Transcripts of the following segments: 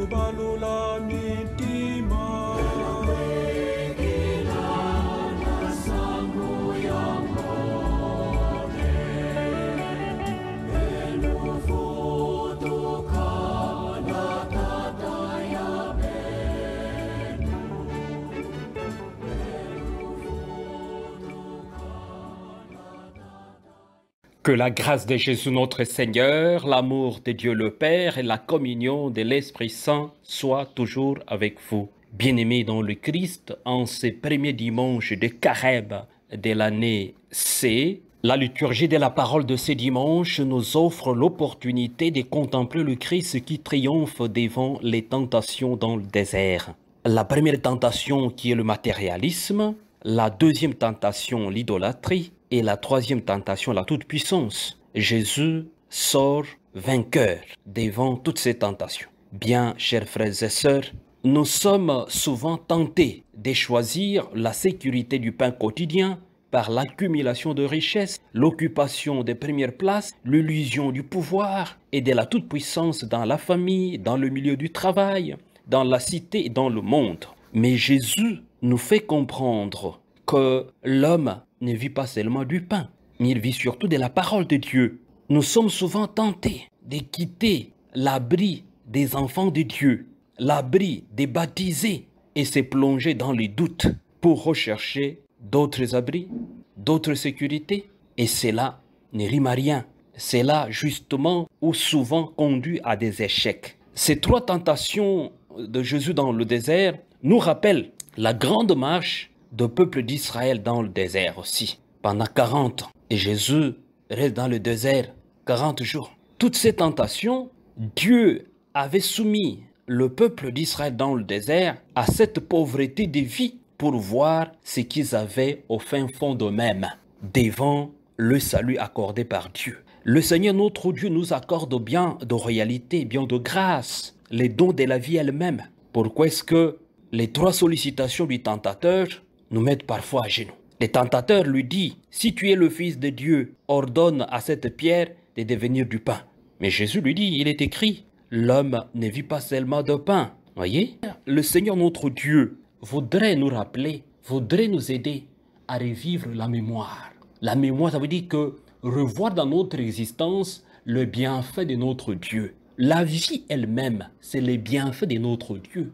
balula mitima. Que la grâce de Jésus notre Seigneur, l'amour de Dieu le Père et la communion de l'Esprit Saint soient toujours avec vous. Bien-aimés dans le Christ, en ce premier dimanche de Carême de l'année C, la liturgie de la parole de ce dimanche nous offre l'opportunité de contempler le Christ qui triomphe devant les tentations dans le désert. La première tentation qui est le matérialisme, la deuxième tentation l'idolâtrie, et la troisième tentation, la toute-puissance. Jésus sort vainqueur devant toutes ces tentations. Bien, chers frères et sœurs, nous sommes souvent tentés de choisir la sécurité du pain quotidien par l'accumulation de richesses, l'occupation des premières places, l'illusion du pouvoir et de la toute-puissance dans la famille, dans le milieu du travail, dans la cité et dans le monde. Mais Jésus nous fait comprendre que l'homme ne vit pas seulement du pain, mais il vit surtout de la parole de Dieu. Nous sommes souvent tentés de quitter l'abri des enfants de Dieu, l'abri des baptisés, et se plonger dans les doutes pour rechercher d'autres abris, d'autres sécurités. Et cela ne rime à rien. Cela, justement, ou souvent conduit à des échecs. Ces trois tentations de Jésus dans le désert nous rappellent la grande marche de peuple d'Israël dans le désert aussi, pendant 40 ans. Et Jésus reste dans le désert 40 jours. Toutes ces tentations, Dieu avait soumis le peuple d'Israël dans le désert à cette pauvreté de vie pour voir ce qu'ils avaient au fin fond d'eux-mêmes devant le salut accordé par Dieu. Le Seigneur notre Dieu nous accorde bien de réalité, bien de grâce, les dons de la vie elle-même. Pourquoi est-ce que les trois sollicitations du tentateur nous mettent parfois à genoux? Le tentateur lui dit, si tu es le Fils de Dieu, ordonne à cette pierre de devenir du pain. Mais Jésus lui dit, il est écrit, l'homme ne vit pas seulement de pain. Voyez, le Seigneur notre Dieu voudrait nous rappeler, voudrait nous aider à revivre la mémoire. La mémoire, ça veut dire que revoir dans notre existence le bienfait de notre Dieu. La vie elle-même, c'est le bienfait de notre Dieu.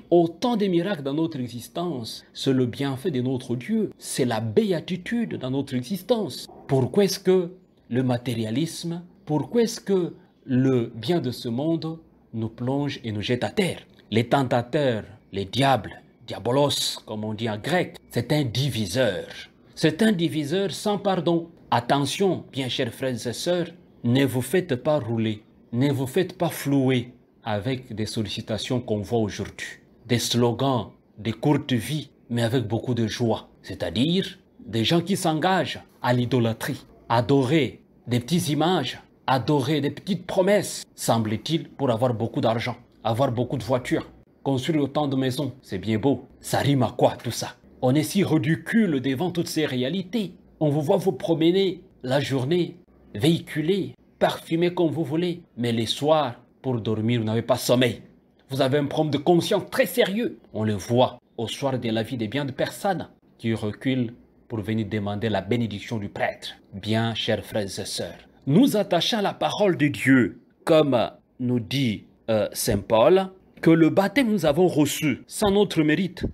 Autant de miracles dans notre existence, c'est le bienfait de notre Dieu, c'est la béatitude dans notre existence. Pourquoi est-ce que le matérialisme, pourquoi est-ce que le bien de ce monde nous plonge et nous jette à terre? Les tentateurs, les diables, diabolos comme on dit en grec, c'est un diviseur. C'est un diviseur sans pardon. Attention, bien chers frères et sœurs, ne vous faites pas rouler, ne vous faites pas flouer avec des sollicitations qu'on voit aujourd'hui, des slogans, des courtes vies, mais avec beaucoup de joie. C'est-à-dire des gens qui s'engagent à l'idolâtrie, adorer des petites images, adorer des petites promesses, semble-t-il, pour avoir beaucoup d'argent, avoir beaucoup de voitures, construire autant de maisons. C'est bien beau. Ça rime à quoi tout ça? On est si ridicule devant toutes ces réalités. On vous voit vous promener la journée, véhiculer, parfumer comme vous voulez, mais les soirs, pour dormir, vous n'avez pas sommeil. Vous avez un problème de conscience très sérieux. On le voit au soir de la vie de bien de personnes qui reculent pour venir demander la bénédiction du prêtre. Bien, chers frères et sœurs, nous attachons à la parole de Dieu, comme nous dit Saint Paul, que le baptême nous avons reçu sans notre mérite.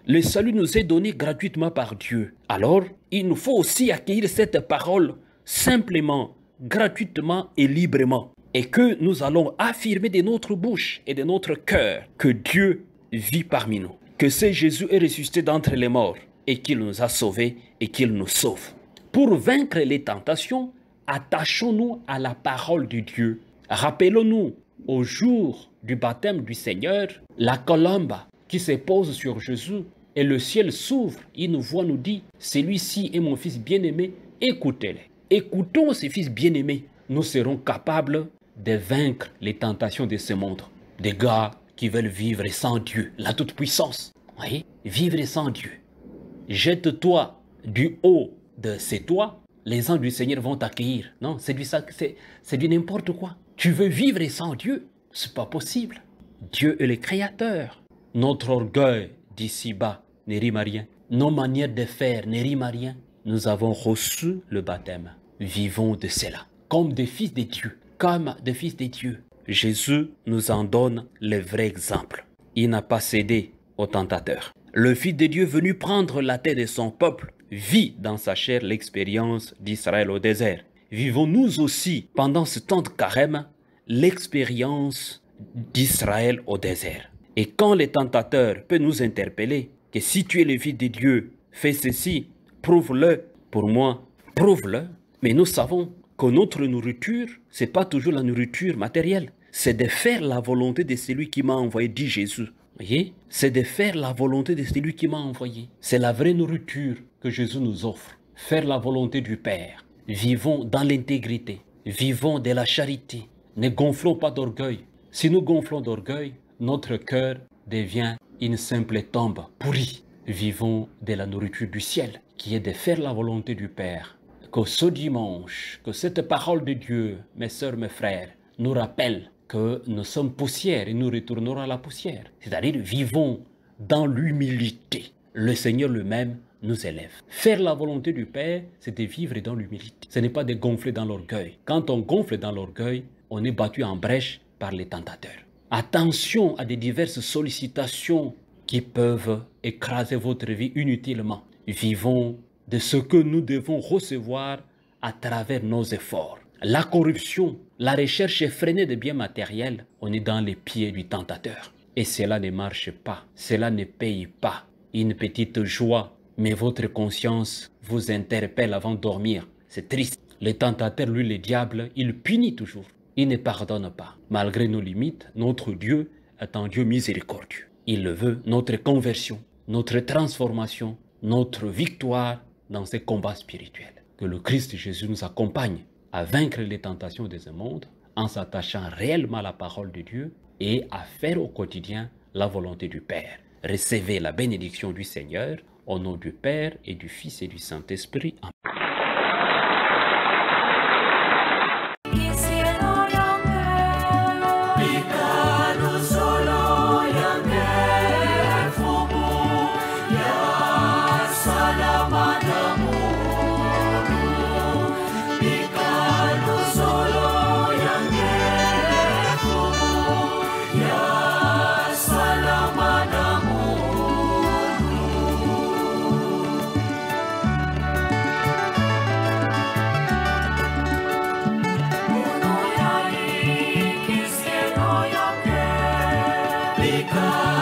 Le salut nous est donné gratuitement par Dieu. Alors, il nous faut aussi accueillir cette parole simplement, gratuitement et librement. Et que nous allons affirmer de notre bouche et de notre cœur que Dieu vit parmi nous, que c'est Jésus est ressuscité d'entre les morts et qu'il nous a sauvés et qu'il nous sauve. Pour vaincre les tentations, attachons-nous à la parole de Dieu. Rappelons-nous au jour du baptême du Seigneur, la colombe qui se pose sur Jésus et le ciel s'ouvre, il nous voit, nous dit, celui-ci est mon fils bien-aimé, écoutez-le. Écoutons ces fils bien-aimés, nous serons capables de vaincre les tentations de ce monde. Des gars qui veulent vivre sans Dieu, la toute-puissance. Oui, vivre sans Dieu. Jette-toi du haut de ces toits, les anges du Seigneur vont t'accueillir. Non, c'est du n'importe quoi. Tu veux vivre sans Dieu? C'est pas possible. Dieu est le créateur. Notre orgueil d'ici-bas ne rime à rien. Nos manières de faire ne riment à rien. Nous avons reçu le baptême. Vivons de cela. Comme des fils de Dieu. Comme des fils de Dieu. Jésus nous en donne le vrai exemple. Il n'a pas cédé au tentateur. Le Fils de Dieu venu prendre la tête de son peuple vit dans sa chair l'expérience d'Israël au désert. Vivons nous aussi, pendant ce temps de carême, l'expérience d'Israël au désert. Et quand le tentateur peut nous interpeller, que si tu es le Fils de Dieu, fais ceci, prouve-le. Pour moi, prouve-le. Mais nous savons que notre nourriture, ce n'est pas toujours la nourriture matérielle. C'est de faire la volonté de celui qui m'a envoyé, dit Jésus. Voyez, c'est de faire la volonté de celui qui m'a envoyé. C'est la vraie nourriture que Jésus nous offre. Faire la volonté du Père. Vivons dans l'intégrité. Vivons de la charité. Ne gonflons pas d'orgueil. Si nous gonflons d'orgueil, notre cœur devient une simple tombe pourrie. Vivons de la nourriture du ciel, qui est de faire la volonté du Père. Que ce dimanche, que cette parole de Dieu, mes sœurs, mes frères, nous rappelle que nous sommes poussière et nous retournerons à la poussière. C'est-à-dire, vivons dans l'humilité. Le Seigneur lui-même nous élève. Faire la volonté du Père, c'est de vivre dans l'humilité. Ce n'est pas de gonfler dans l'orgueil. Quand on gonfle dans l'orgueil, on est battu en brèche par les tentateurs. Attention à des diverses sollicitations qui peuvent écraser votre vie inutilement. Vivons de ce que nous devons recevoir à travers nos efforts. La corruption, la recherche effrénée de biens matériels, on est dans les pieds du tentateur. Et cela ne marche pas, cela ne paye pas. Une petite joie, mais votre conscience vous interpelle avant de dormir. C'est triste. Le tentateur, lui, le diable, il punit toujours. Il ne pardonne pas. Malgré nos limites, notre Dieu est un Dieu miséricordieux. Il veut notre conversion, notre transformation, notre victoire dans ces combats spirituels. Que le Christ Jésus nous accompagne à vaincre les tentations de ce monde en s'attachant réellement à la parole de Dieu et à faire au quotidien la volonté du Père. Recevez la bénédiction du Seigneur au nom du Père et du Fils et du Saint-Esprit. Amen. Because